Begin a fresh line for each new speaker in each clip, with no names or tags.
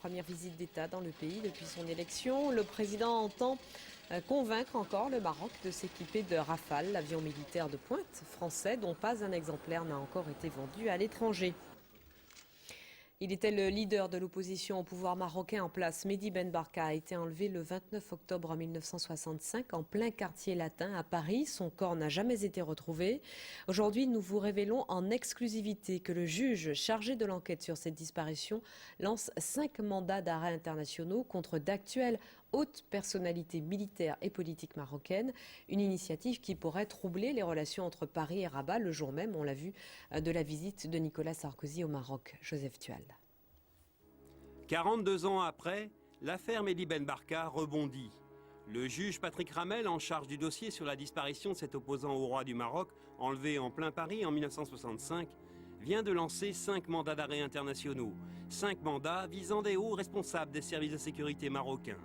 première visite d'État dans le pays depuis son élection. Le président entend convaincre encore le Maroc de s'équiper de Rafale, l'avion militaire de pointe français dont pas un exemplaire n'a encore été vendu à l'étranger. Il était le leader de l'opposition au pouvoir marocain en place. Mehdi Ben Barka a été enlevé le 29 octobre 1965 en plein quartier latin à Paris. Son corps n'a jamais été retrouvé. Aujourd'hui, nous vous révélons en exclusivité que le juge chargé de l'enquête sur cette disparition lance 5 mandats d'arrêt internationaux contre d'actuelles hautes personnalités militaires et politiques marocaines. Une initiative qui pourrait troubler les relations entre Paris et Rabat le jour même, on l'a vu, de la visite de Nicolas Sarkozy au Maroc. Joseph Tual.
42 ans après, l'affaire Mehdi Ben Barka rebondit. Le juge Patrick Ramel, en charge du dossier sur la disparition de cet opposant au roi du Maroc, enlevé en plein Paris en 1965, vient de lancer 5 mandats d'arrêt internationaux. 5 mandats visant des hauts responsables des services de sécurité marocains.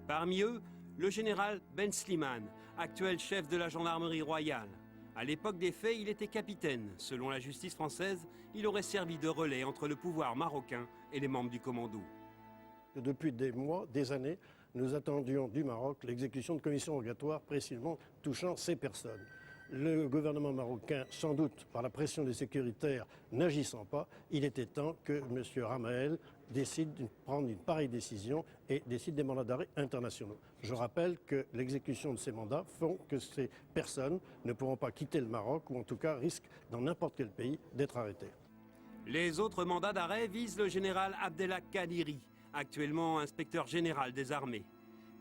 Parmi eux, le général Ben Slimane, actuel chef de la gendarmerie royale. À l'époque des faits, il était capitaine. Selon la justice française, il aurait servi de relais entre le pouvoir marocain et les membres du commando.
Depuis des mois, des années, nous attendions du Maroc l'exécution de commissions rogatoires précisément touchant ces personnes. Le gouvernement marocain, sans doute par la pression des sécuritaires n'agissant pas, il était temps que M. Ramel décide de prendre une pareille décision et décide des mandats d'arrêt internationaux. Je rappelle que l'exécution de ces mandats font que ces personnes ne pourront pas quitter le Maroc ou en tout cas risquent dans n'importe quel pays d'être arrêtées.
Les autres mandats d'arrêt visent le général Abdelhak Kadiri, actuellement inspecteur général des armées.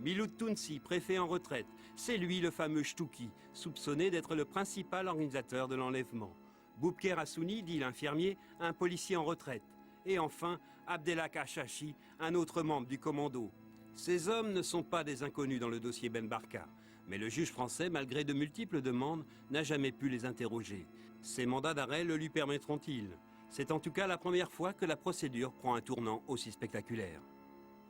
Miloud Tounsi, préfet en retraite, c'est lui le fameux Chtouki, soupçonné d'être le principal organisateur de l'enlèvement. Boubker Hassouni, dit l'infirmier, un policier en retraite. Et enfin, Abdelhak Achachi, un autre membre du commando. Ces hommes ne sont pas des inconnus dans le dossier Ben Barka. Mais le juge français, malgré de multiples demandes, n'a jamais pu les interroger. Ces mandats d'arrêt le lui permettront-ils ? C'est en tout cas la première fois que la procédure prend un tournant aussi spectaculaire.